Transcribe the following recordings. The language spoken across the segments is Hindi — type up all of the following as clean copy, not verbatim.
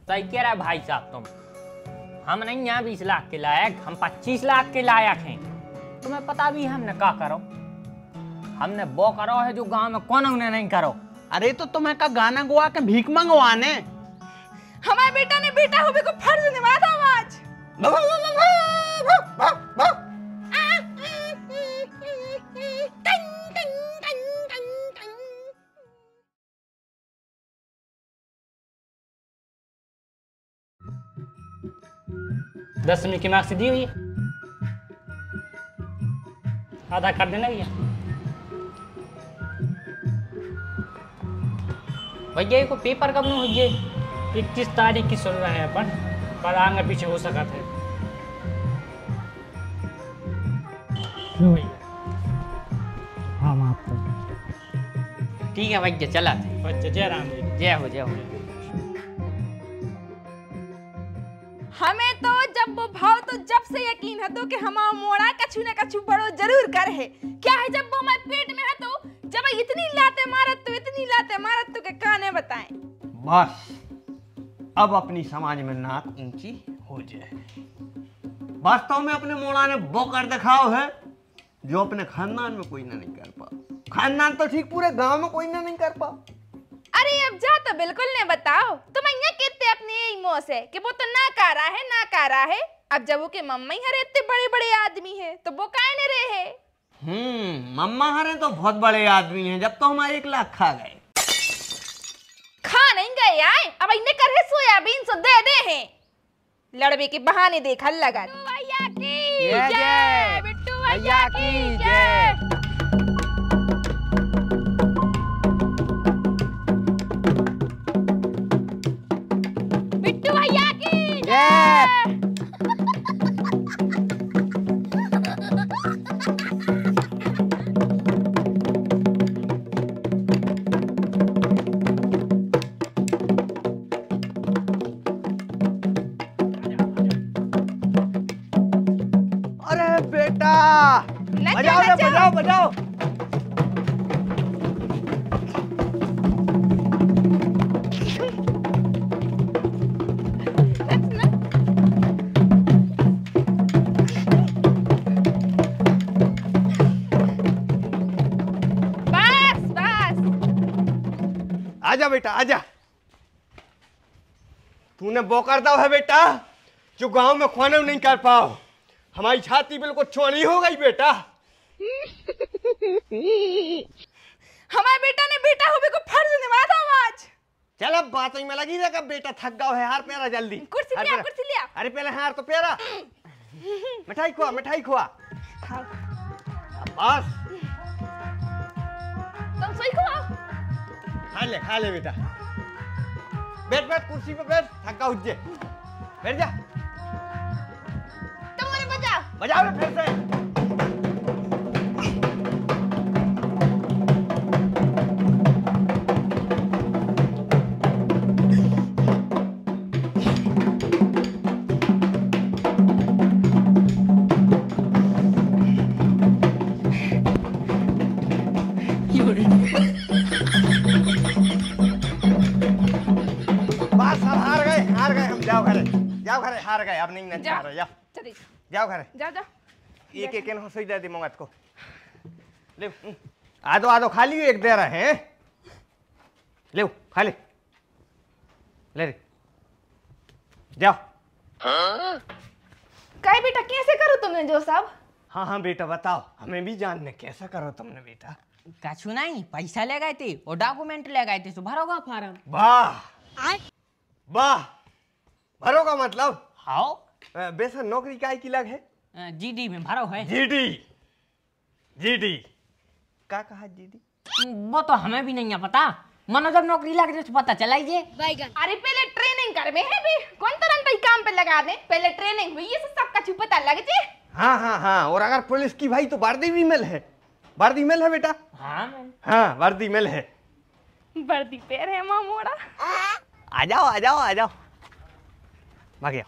सही कह रहा है भाई साहब तुम। हम नहीं यहाँ 20 लाख के लायक, हम 25 लाख के लायक हैं। तुम्हें पता भी है हमने क्या करो, हमने वो करो है जो गांव में कौन उन्हें नहीं करो। अरे तो तुम्हें का गाना गुआ के भीख मंगवाने। हमारे बेटा ने बेटा होने को फर्ज निभाया था आज। दसवीं की मार्क्स दी हुई है, आधा कर देना भैया। भैया को पेपर कब में हुई है? 21 तारीख की सुन रहे हैं अपन, पर आगे पीछे हो सका था। हाँ आपको ठीक है भैया, चला जय राम जी। जय हो जय हो। हमें तो जब वो भाव तो जब से यकीन है तो कि हमारा मोड़ा कछु न कछु बड़ो जरूर कर है। क्या है जब वो हमारे पेट में है तो जब इतनी लाते मारत तो इतनी लाते मारत तो के काने बताएं। बस अब अपनी समाज में नाक ऊंची हो जाए। वास्तव में अपने मोड़ा ने वो कर दिखाओ है जो अपने खानदान में कोई ना नहीं कर पा। खानदान तो ठीक पूरे गांव में कोई ना नहीं कर पा। अरे अब जा तो बिल्कुल ने बताओ तुम यहाँ कहते अपने मुंह से कि वो तो ना कह रहा है ना कह रहा है। अब जब वो के मम्मा ही हरे इतने बड़े बड़े आदमी है तो वो काहे न रहे। मम्मा हरे तो बहुत बड़े आदमी हैं, जब तो हम 1 लाख खा गए। खा नहीं गए आए, अब इन्हें कर है सोयाबीन सो दे दे हैं। लड़बे के बहाने देखा लगा। भैया की जय, बिट्टू भैया की जय। बिट्टू भैया की जय। अरे बेटा बजाओ रे, बजाओ बजाओ। आजा बेटा आजा। तूने वो करता है बेटा जो गांव में खाना नहीं कर पाओ। हमारी छाती बिल्कुल चौड़ी हो गई बेटा। हमारे बेटा ने बेटा होने को फर्ज निभाया था आज। चल अब बात में लगी रहेगा। बेटा थक गया है, हार पेरा जल्दी। कुर्सी लिया, कुर्सी लिया। अरे पहले हार तो पेरा। मिठाई खुआ, मिठाई खुआ। बस तुम सोई खुआ। खा ले बेटा। बैठ बैठ कुर्सी पे बैठ, थका उठे। बैठ जा। तुम्हारे बजा बजाओ रे फिर से। हार गए, अब नहीं नचा रहे। जाओ घरे, जा। एक एक हो सही दे मंगत को। ले आधो आधो खा लियो, एक दे रहे हैं। ले खा ले रे। जाओ। कहे बेटा कैसे करो तुमने जो सब? हाँ बेटा बताओ, हमें भी जानने कैसा करो तुमने बेटा। कछु नहीं, पैसा ले गए थे और डॉक्यूमेंट ले गए थे, तो भरोगा फार्म। वाह वाह, भरोगा मतलब? हाँ। वैसे नौकरी काय की लग है? जीडी में भरो है। जीडी क्या कहा? जीडी वो तो हमें भी नहीं पता, मनो जब नौकरी लग जाए तो पता चला ही। अरे पहले ट्रेनिंग कर में है भी, कौन तुरंत ही काम पे लगा दे। पहले ट्रेनिंग हुई, ये सब का पता लग जाए। हाँ, और अगर पुलिस की भाई तो वर्दी भी मिल है। वर्दी मिल है बेटा? हाँ वर्दी मिल है। वर्दी पैर है मामोड़ा। आ जाओ भाग्या।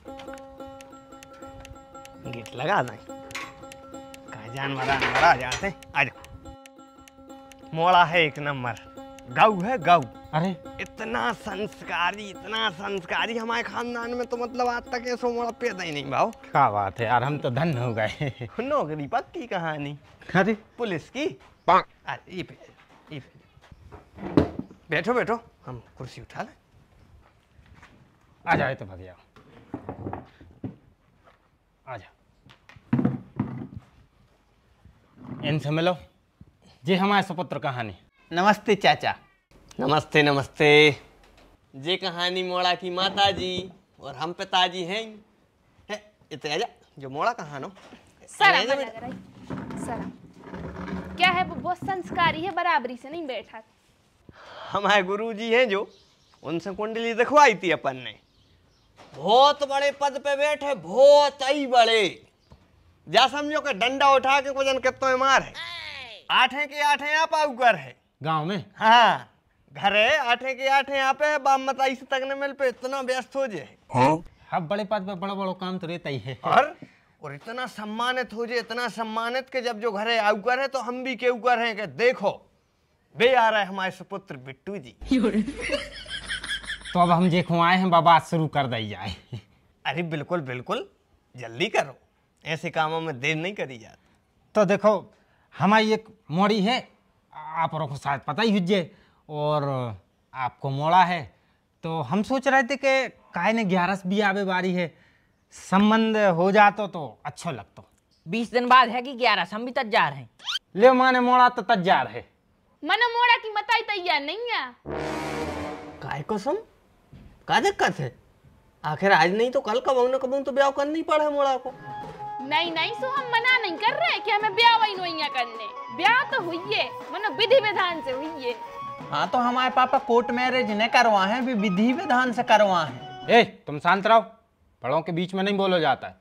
गेट लगा दे, कहा जानवर आ जाते। आ जाओ। मोड़ा है एक नंबर, गऊ है गऊ। अरे इतना संस्कारी हमारे खानदान में तो मतलब आज तक ऐसा मोड़ा पैदा ही नहीं भाव। क्या बात है यार, हम तो धन्य हो गए। नौकरी पक्की कहानी। अरे पुलिस की। अरे ये बैठो बैठो, हम कुर्सी उठा लें। आ जाए तो भैया, आ जा। इनसे मिलो, जी हमारे सुपुत्र कहानी। नमस्ते चाचा। नमस्ते नमस्ते। ये कहानी मोड़ा की माता जी और हम पिताजी हैं। इतने आजा जो मोड़ा कहानो। शर्म क्या है, वो बहुत संस्कारी है, बराबरी से नहीं बैठा। हमारे गुरुजी हैं जो, उनसे कुंडली दिखवाई थी अपन ने। बहुत बड़े पद पे बैठे, बहुत ही बड़े। जा समझो कि डंडा उठा के कुछ कितने मार है। 8 के 8 यहाँ पाऊ घर है गांव में। हाँ घर है, 8 के 8 यहाँ पे। बाप मताई से तक ने मिल पे इतना व्यस्त हो जाए। अब बड़े पद पे बड़ा बड़ा काम तो रहता ही है। और इतना सम्मानित हो जाए, इतना सम्मानित के जब जो घर है आउकर है तो हम भी के ऊपर हैं कि देखो बे आ रहा है हमारे सुपुत्र बिट्टू जी। तो अब हम देखो आए हैं, बाबा शुरू कर दी जाए। अरे बिल्कुल बिल्कुल, जल्दी करो, ऐसे कामों में देर नहीं करी जाती। तो देखो हमारी एक मोड़ी है, आप को शायद पता ही हुज्जे, और आपको मोड़ा है। तो हम सोच रहे थे कि काय ने 11 भी आवे बारी है, संबंध हो जातो तो अच्छा लगतो। 20 दिन बाद है कि 11 हम भी तैयार हैं। ले माने मोड़ा तो तैयार है। मनो मोड़ा की मताई तैयार नहीं है। काय कसम, का दिक्कत है? आखिर आज नहीं तो कल कब तो ब्याह करनी पड़े मोड़ा को। नहीं सो हम मना नहीं कर रहे कि हमें ब्याह वही नहीं करने। ब्याह तो हुई है, मनो विधि विधान से हुई है। हाँ तो हमारे पापा कोर्ट मैरिज न करवा है, भी विधि विधान से करवा है। ए तुम शांत रहो, बड़ों के बीच में नहीं बोलो जाता है।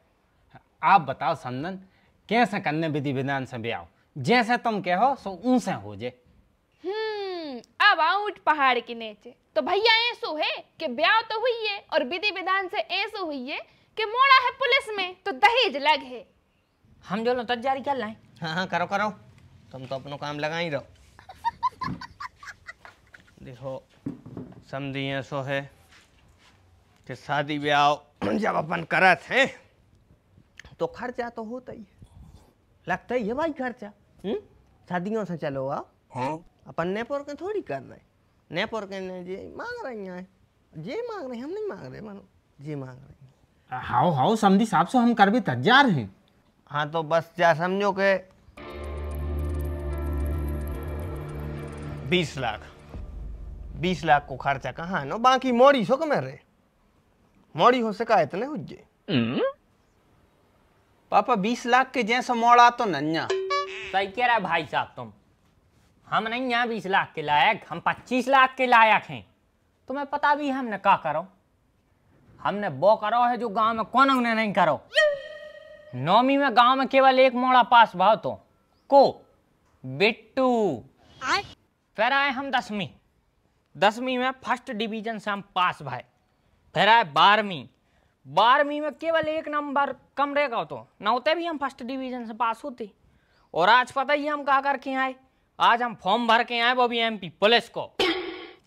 आप बताओ संदन, कैसे करने विधि विधान से ब्याह? जैसे तुम कहो सो उनसे हो जे। अब आऊं उठ पहाड़ के नीचे। तो भैया ऐसो है कि ब्याह तो हुई है और विधि विधान से ऐसो हुई है कि मोड़ा है पुलिस में तो दहेज लग है। हम जो तैयारी कर लाए। हाँ करो करो, तुम तो अपनो काम लगा ही रहो। देखो समझी ऐसो है कि शादी ब्याह जब अपन करत हैं तो खर्चा तो होता ही है, लगता ही है भाई खर्चा। शादियों से चलो आओ। अपन नेपोर के थोड़ी कर रहे, नेपोर के ने जे मांग रही हैं, जे मांग रहे हम नहीं मांग रहे, मानो जे मांग रहे। हाउ समझी साहब से हम कर भी तैयार हैं। हाँ तो बस जा समझो के 20 लाख को खर्चा कहाँ है ना, बाकी मोड़ी सो कमे रहे, मोड़ी हो सका इतने हुज्जे। पापा 20 लाख के जैसा मोड़ा तो नन्या। सही कह रहा है भाई साहब तुम। हम नहीं यहाँ 20 लाख के लायक, हम 25 लाख के लायक हैं। तुम्हें पता भी हमने क्या करो, हमने वो करो है जो गांव में कौन उन्हें नहीं करो। 9वीं में गांव में केवल एक मोड़ा पास भाव तो को बिट्टू। फिर आए हम 10वीं में फर्स्ट डिवीजन से हम पास भाई। फिर आए 12वीं में केवल 1 नंबर कम रहेगा तो न होते भी हम फर्स्ट डिवीजन से पास होते। और आज पता ही हम कहा करके आए, आज हम फॉर्म भर के आए वो भी MP पुलिस को।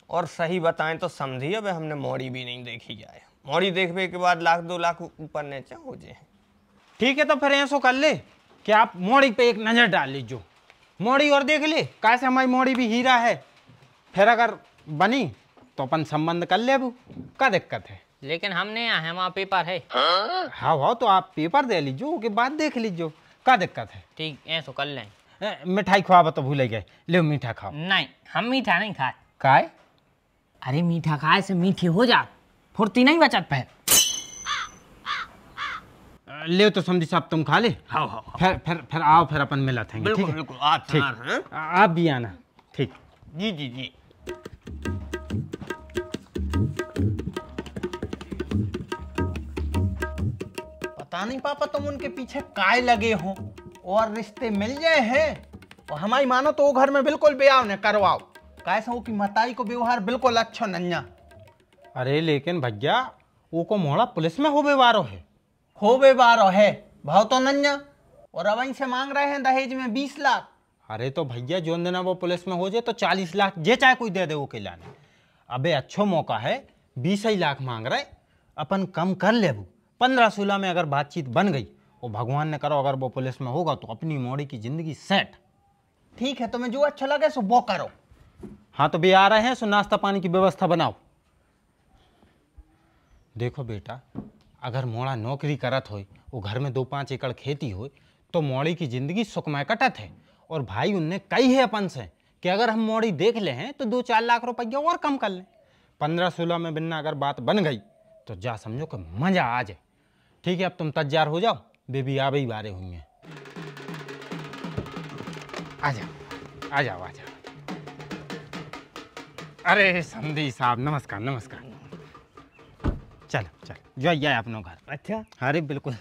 और सही बताएं तो समझिए अब हमने मोड़ी भी नहीं देखी जाए, मोड़ी देखने के बाद 1-2 लाख ऊपर नीचे हो जाए। ठीक है तो फिर ऐसा कर ले कि आप मोड़ी पे एक नजर डाल लीजिए, मोड़ी और देख ले, कैसे हमारी मोड़ी भी हीरा है। फिर अगर बनी तो अपन संबंध कर ले, अब क्या दिक्कत है। लेकिन हमने यहाँ है वहाँ पेपर है। हाँ तो आप पेपर दे लीजिए, के बाद देख लीजिए, क्या दिक्कत है। ठीक ऐसा कर लें। मिठाई खुआबा तो भूल गए, ले मीठा खाओ। नहीं हम मीठा नहीं खाए। काय? अरे मीठा खाए से मीठी हो जा, फुर्ती नहीं बचत पे। ले तो समझी साहब तुम खा ले। हाँ फिर आओ, फिर अपन मिला थे। बिल्कुल बिल्कुल, आप ठीक, आप भी आना। ठीक जी जी जी। पता नहीं पापा तुम उनके पीछे काय लगे हो, और रिश्ते मिल जाए हैं और हमारी मानो तो वो घर में बिल्कुल ब्याह न करवाओ। कैसे हो कि मताई को व्यवहार बिल्कुल अच्छा नन्या। अरे लेकिन भैया वो को मोड़ा पुलिस में होबे वारो है। होबे बारो है भाव तो नन्या, और अब से मांग रहे हैं दहेज में 20 लाख। अरे तो भैया जो दिन वो पुलिस में हो जाए तो 40 लाख जे चाहे कोई दे दे वो खिलाने। अबे अच्छो मौका है, 20 ही लाख मांग रहे, अपन कम कर ले। 15-16 में अगर बातचीत बन गई और भगवान ने करो अगर वो पुलिस में होगा तो अपनी मोड़ी की जिंदगी सेट। ठीक है, तुम्हें जो अच्छा लगे सो वो करो। हाँ तो भी आ रहे हैं, सो नाश्ता पानी की व्यवस्था बनाओ। देखो बेटा, अगर मोड़ा नौकरी करत हो, वो घर में 2-5 एकड़ खेती हो, तो मोड़ी की जिंदगी सुखमय कटत है। और भाई उनने कही है अपन से कि अगर हम मोड़ी देख ले हैं तो 2-4 लाख रुपया और कम कर लें। 15-16 में बिना अगर बात बन गई तो जा समझो कि मजा आ जाए। ठीक है, अब तुम तैयार हो जाओ, बेबी आ गई बारे हुई हैं। आ जाओ आ जाओ आ जाओ। अरे समधी साहब नमस्कार नमस्कार। चलो चलो जो आए अपनों घर। अच्छा, अरे बिल्कुल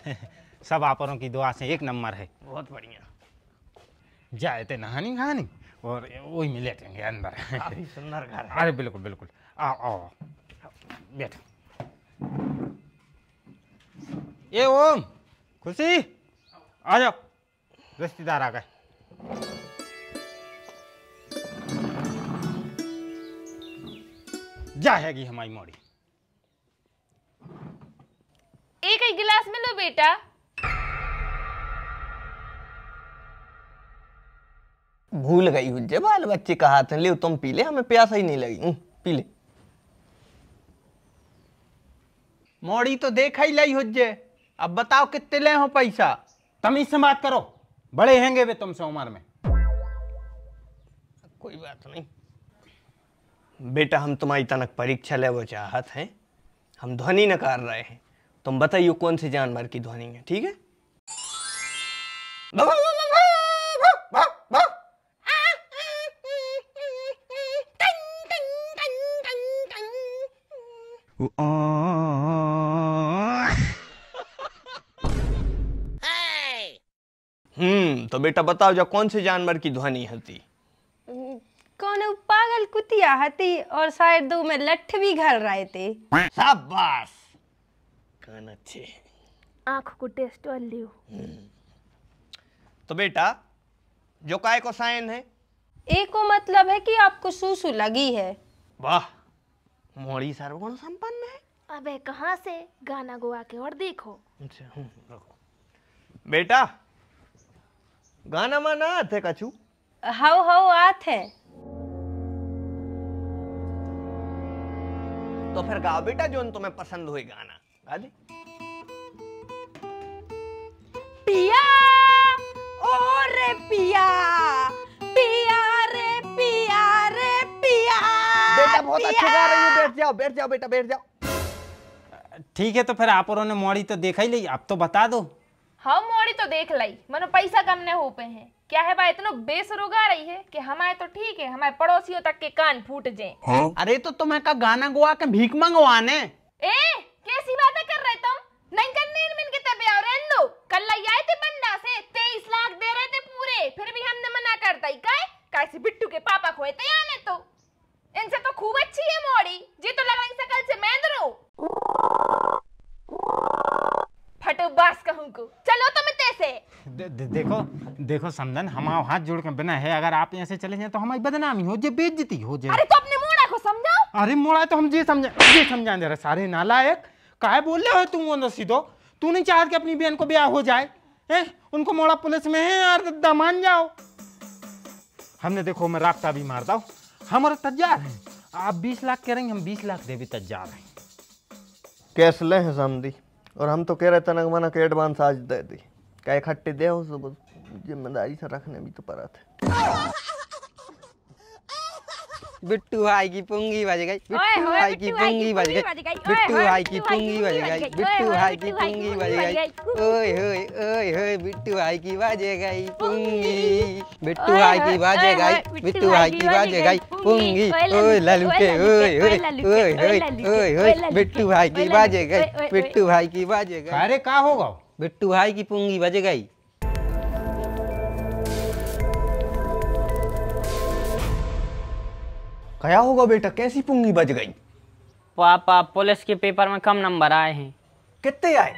सब आपरों की दुआ से एक नंबर है। बहुत बढ़िया। जाए थे नहानी कहानी और वही में लेटेंगे अंदर। काफी सुंदर घर है। अरे बिल्कुल बिल्कुल, आओ आओ बैठो। ये ओम खुशी आ जाओ, रिश्तेदार आ गए। जाएगी हमारी मोड़ी। एक ही गिलास में लो बेटा। भूल गई हुज्जे, बाल बच्चे का हाथ है, ले तुम पी ले, हमें प्यासा ही नहीं लगी। पी ले। मोड़ी तो देखा ही लाई हुज्जे, अब बताओ कितने ले हो पैसा। तमीज से बात करो, बड़े हैंगे वे तुमसे उम्र में। कोई बात नहीं बेटा, हम तुम्हारी तनक परीक्षा ले वो चाहत हैं, हम ध्वनि नकार रहे हैं। तुम बताइए कौन से जानवर की ध्वनि है, ठीक है? तो बेटा बताओ जो कौन से जानवर की ध्वनि होती? कौन पागल कुतिया हती और शायद 2 में लठ भी घर रहे थे। शाबाश, कान अच्छे। आंख को टेस्ट और लियो। तो बेटा जो काय को साइन है? एक को मतलब है कि आपको सूसू लगी है। वाह, मोड़ी सर्वगुण संपन्न है। अबे कहाँ से, गाना गुआ के और देखो। अच्छा, रखो। बेटा गाना माना आते कछु? हाउ हाउ आत है। तो फिर गाओ बेटा जो तुम्हें पसंद हुई गाना, गा दे। पिया ओ रे पिया, पिया रे पिया रे पिया। बेटा बहुत अच्छा गा रही हो, बैठ जाओ बैठ जाओ बेटा, बैठ जाओ। ठीक है, तो फिर आप ने मोड़ी तो देखा ही ली, अब तो बता दो। हम मोड़ी तो देख लाई, मनो पैसा कम ने हो पे हैं। क्या है भाई, इतना बेसुरो गा रही है कि हमारे तो ठीक है, हमारे पड़ोसियों तक के कान फूट जाए। हाँ? अरे तो तुम्हें का गाना गुआ के भीख मंगवाने। ए कैसी बातें कर रहे तुम? नहीं करने मिन के तबे और रहन दो। कल लाई आए थे बंडा से 23 लाख दे रहे थे पूरे, फिर भी हमने मना करता ही कैसे बिट्टू के पापा खोए थे आने। तो इनसे तो खूब अच्छी है मोड़ी जी, तो लगा इनसे कल से मैं दरो फटो बास कहूं को। चलो तुम तैसे देखो देखो समझन, हम हाथ जोड़ के बिना है, अगर आप यहाँ से चले जाए तो हमारी बदनामी हो जाए, बेइज्जती हो जाए। अरे तो अपने मोड़ा को समझाओ। अरे मोड़ा तो हम ये समझा दे रहे सारे नालायक। काहे बोल रहे हो तुम वो सीधो? तू नहीं चाहत कि अपनी बहन को ब्याह हो जाए? उनको मोड़ा पुलिस में है यार, दमान जाओ। हमने देखो मैं रास्ता भी मारता हूँ, हमारा तैयार है। आप 20 लाख कह रही, हम 20 लाख दे भी तैयार हैं। कैश ले है समझी, और हम तो कह रहे तनक मना के एडवांस आज दे दी, क्या इकट्ठे दे हो, सब जिम्मेदारी से रखने भी तो पड़ा था। बिट्टू भाई की पुंगी बज गई, बिट्टू भाई की पुंगी बज गई, बिट्टू भाई की पुंगी बज गई, बिट्टू भाई की पुंगी बज गई, ओए होए ओए होए बिट्टू भाई की बाजे गई पुंगी, बिट्टू भाई की बाजे गई, बिट्टू भाई की बाजे गई पुंगी, ओए लालू के ओए होए ओए होए ओए होए बिट्टू भाई की बाजे गई, बिट्टू भाई की बाजे गई। अरे क्या होगा? बिट्टू भाई की पुंगी बज गई। क्या होगा बेटा, कैसी पुंगी बज गई? पापा पुलिस के पेपर में कम नंबर आए हैं। कितने आए?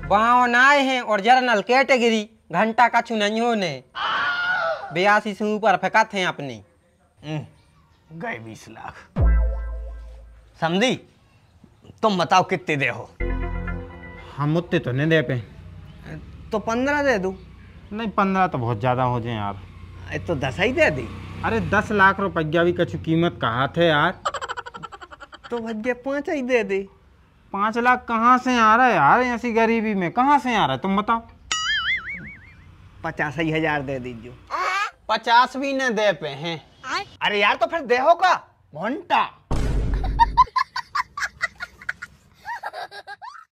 बावन आए हैं और जर्नल कैटेगरी घंटा का चुनाइयों ने। 82 से ऊपर फेंका थे अपनी। गए 20 लाख। समझी? तुम बताओ कितने दे हो? हम उतने तो नहीं दे पे। तो 15 दे दूं? नहीं 15 तो बहुत ज़्यादा हो जाए यार। तो 10 ही दे दी। अरे 10 लाख रुपया भी कछु कीमत कहा थे यार। तो भैया 5 ही दे दे। 5 लाख कहाँ से आ रहा है यार, ऐसी गरीबी में कहाँ से आ रहा है तुम बताओ। 85,000 दे दीजिए। 50 भी न दे पे हैं। अरे यार तो फिर देहो का घंटा